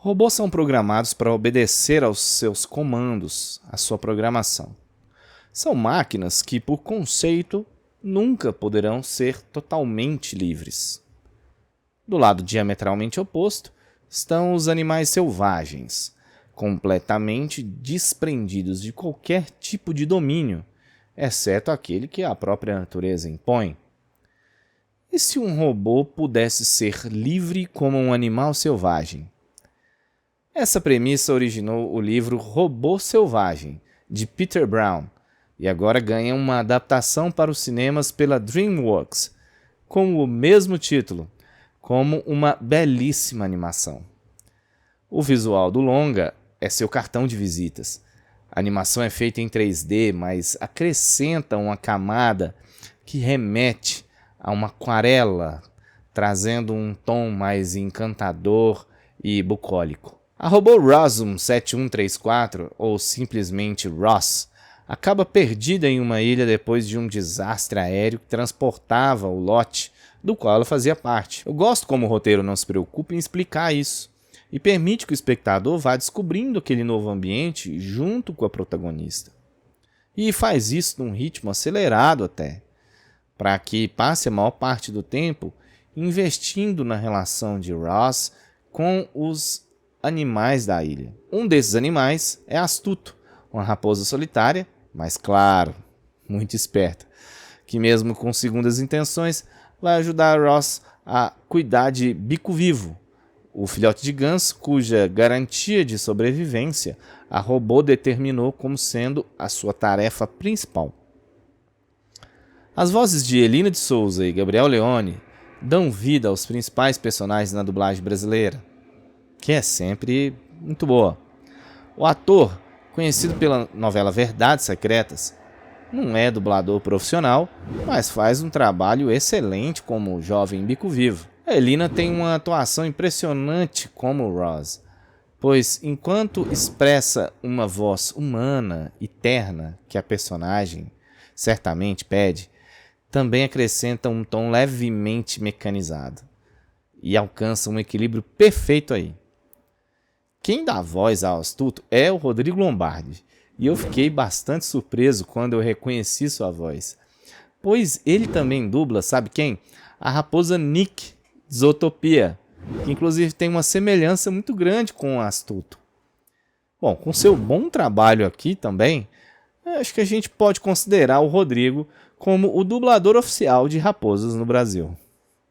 Robôs são programados para obedecer aos seus comandos, à sua programação. São máquinas que, por conceito, nunca poderão ser totalmente livres. Do lado diametralmente oposto estão os animais selvagens, completamente desprendidos de qualquer tipo de domínio, exceto aquele que a própria natureza impõe. E se um robô pudesse ser livre como um animal selvagem? Essa premissa originou o livro Robô Selvagem, de Peter Brown, e agora ganha uma adaptação para os cinemas pela DreamWorks, com o mesmo título, como uma belíssima animação. O visual do longa é seu cartão de visitas. A animação é feita em 3D, mas acrescenta uma camada que remete a uma aquarela, trazendo um tom mais encantador e bucólico. A robô Rosum 7134, ou simplesmente Ross, acaba perdida em uma ilha depois de um desastre aéreo que transportava o lote do qual ela fazia parte. Eu gosto como o roteiro não se preocupa em explicar isso e permite que o espectador vá descobrindo aquele novo ambiente junto com a protagonista. E faz isso num ritmo acelerado até, para que passe a maior parte do tempo investindo na relação de Ross com os animais da ilha. Um desses animais é Astuto, uma raposa solitária, mas claro, muito esperta, que mesmo com segundas intenções vai ajudar Ross a cuidar de Bico Vivo, o filhote de ganso cuja garantia de sobrevivência a robô determinou como sendo a sua tarefa principal. As vozes de Elina de Souza e Gabriel Leone dão vida aos principais personagens na dublagem brasileira, que é sempre muito boa. O ator, conhecido pela novela Verdades Secretas, não é dublador profissional, mas faz um trabalho excelente como jovem Bico Vivo. A Elina tem uma atuação impressionante como Ross, pois enquanto expressa uma voz humana e terna que a personagem certamente pede, também acrescenta um tom levemente mecanizado e alcança um equilíbrio perfeito aí. Quem dá voz ao Astuto é o Rodrigo Lombardi, e eu fiquei bastante surpreso quando eu reconheci sua voz, pois ele também dubla, sabe quem? A raposa Nick, de Zootopia, que inclusive tem uma semelhança muito grande com o Astuto. Bom, com seu bom trabalho aqui também, acho que a gente pode considerar o Rodrigo como o dublador oficial de raposas no Brasil.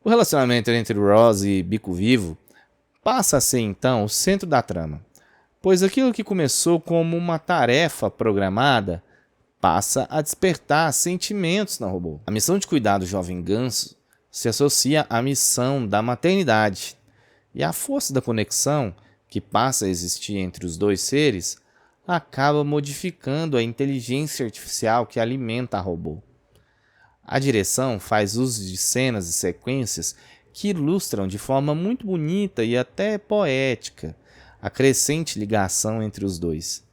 O relacionamento entre Ross e Bico Vivo passa a ser então o centro da trama, pois aquilo que começou como uma tarefa programada passa a despertar sentimentos na robô. A missão de cuidar do jovem ganso se associa à missão da maternidade, e a força da conexão que passa a existir entre os dois seres acaba modificando a inteligência artificial que alimenta a robô. A direção faz uso de cenas e sequências que ilustram de forma muito bonita e até poética a crescente ligação entre os dois.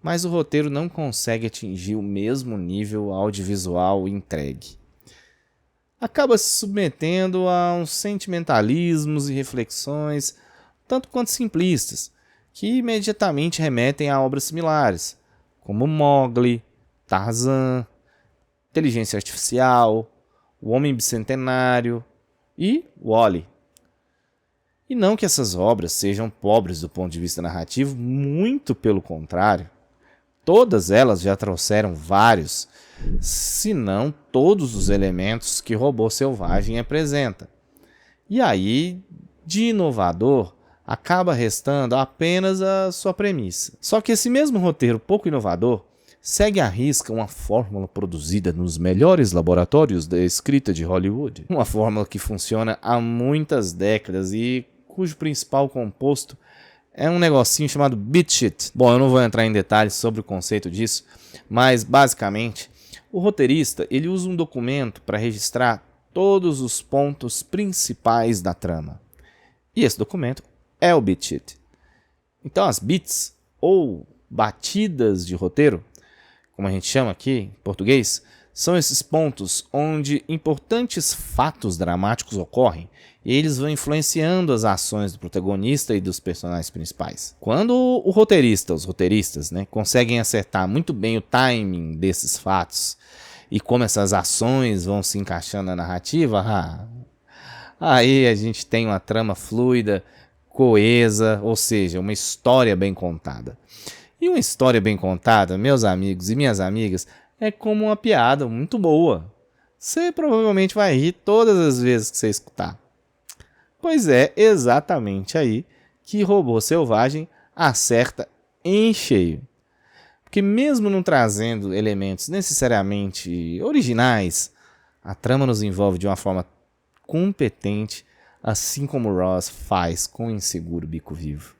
Mas o roteiro não consegue atingir o mesmo nível audiovisual entregue. Acaba se submetendo a uns sentimentalismos e reflexões, tanto quanto simplistas, que imediatamente remetem a obras similares, como Mowgli, Tarzan, Inteligência Artificial, O Homem Bicentenário e Wall-E. E não que essas obras sejam pobres do ponto de vista narrativo, muito pelo contrário. Todas elas já trouxeram vários, se não todos os elementos que Robô Selvagem apresenta. E aí, de inovador, acaba restando apenas a sua premissa. Só que esse mesmo roteiro pouco inovador segue à risca uma fórmula produzida nos melhores laboratórios da escrita de Hollywood. Uma fórmula que funciona há muitas décadas e cujo principal composto é um negocinho chamado beat sheet. Bom, eu não vou entrar em detalhes sobre o conceito disso, mas basicamente o roteirista ele usa um documento para registrar todos os pontos principais da trama. E esse documento é o beat sheet. Então as beats, ou batidas de roteiro, como a gente chama aqui em português, São esses pontos onde importantes fatos dramáticos ocorrem e eles vão influenciando as ações do protagonista e dos personagens principais. Quando os roteiristas, né, conseguem acertar muito bem o timing desses fatos e como essas ações vão se encaixando na narrativa, aí a gente tem uma trama fluida, coesa, ou seja, uma história bem contada. E uma história bem contada, meus amigos e minhas amigas, é como uma piada muito boa. Você provavelmente vai rir todas as vezes que você escutar. Pois é exatamente aí que Robô Selvagem acerta em cheio. Porque mesmo não trazendo elementos necessariamente originais, a trama nos envolve de uma forma competente, assim como Roz faz com o Inseguro Bico Vivo.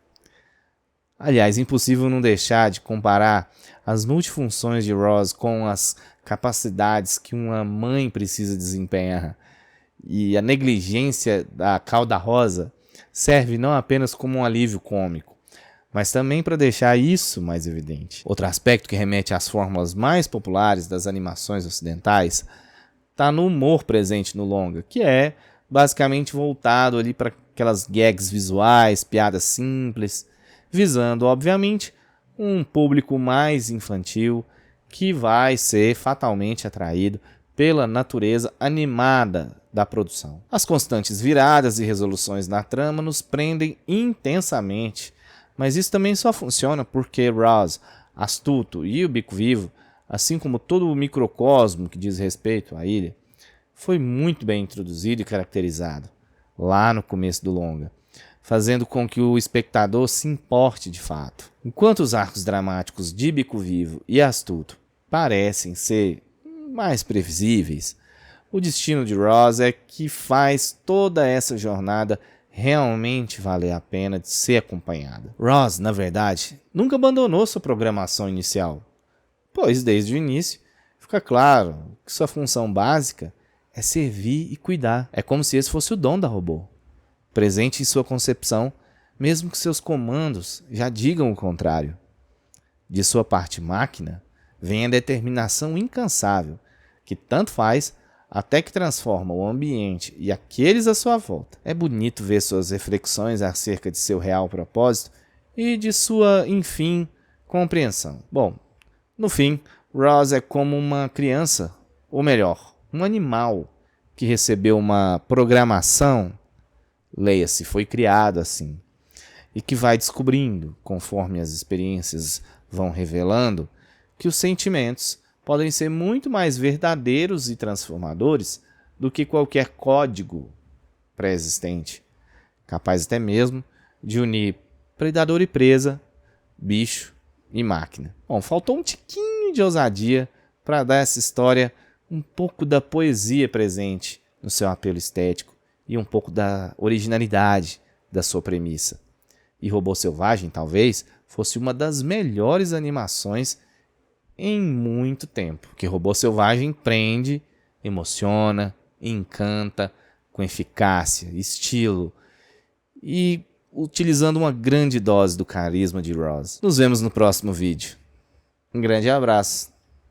Aliás, impossível não deixar de comparar as multifunções de Roz com as capacidades que uma mãe precisa desempenhar. E a negligência da Cauda Rosa serve não apenas como um alívio cômico, mas também para deixar isso mais evidente. Outro aspecto que remete às fórmulas mais populares das animações ocidentais está no humor presente no longa, que é basicamente voltado ali para aquelas gags visuais, piadas simples, visando, obviamente, um público mais infantil que vai ser fatalmente atraído pela natureza animada da produção. As constantes viradas e resoluções na trama nos prendem intensamente, mas isso também só funciona porque Roz, Astuto e o Bico Vivo, assim como todo o microcosmo que diz respeito à ilha, foi muito bem introduzido e caracterizado lá no começo do longa, fazendo com que o espectador se importe de fato. Enquanto os arcos dramáticos de Bico Vivo e Astuto parecem ser mais previsíveis, o destino de Roz é que faz toda essa jornada realmente valer a pena de ser acompanhada. Roz, na verdade, nunca abandonou sua programação inicial, pois desde o início fica claro que sua função básica é servir e cuidar. É como se esse fosse o dom da robô, presente em sua concepção, mesmo que seus comandos já digam o contrário. De sua parte máquina, vem a determinação incansável, que tanto faz até que transforma o ambiente e aqueles à sua volta. É bonito ver suas reflexões acerca de seu real propósito e de sua, enfim, compreensão. Bom, no fim, Roz é como uma criança, ou melhor, um animal que recebeu uma programação, leia-se, foi criado assim, e que vai descobrindo, conforme as experiências vão revelando, que os sentimentos podem ser muito mais verdadeiros e transformadores do que qualquer código pré-existente, capaz até mesmo de unir predador e presa, bicho e máquina. Bom, faltou um tiquinho de ousadia para dar a essa história um pouco da poesia presente no seu apelo estético e um pouco da originalidade da sua premissa. E Robô Selvagem, talvez, fosse uma das melhores animações em muito tempo, porque Robô Selvagem prende, emociona, encanta com eficácia, estilo e utilizando uma grande dose do carisma de Roz. Nos vemos no próximo vídeo. Um grande abraço.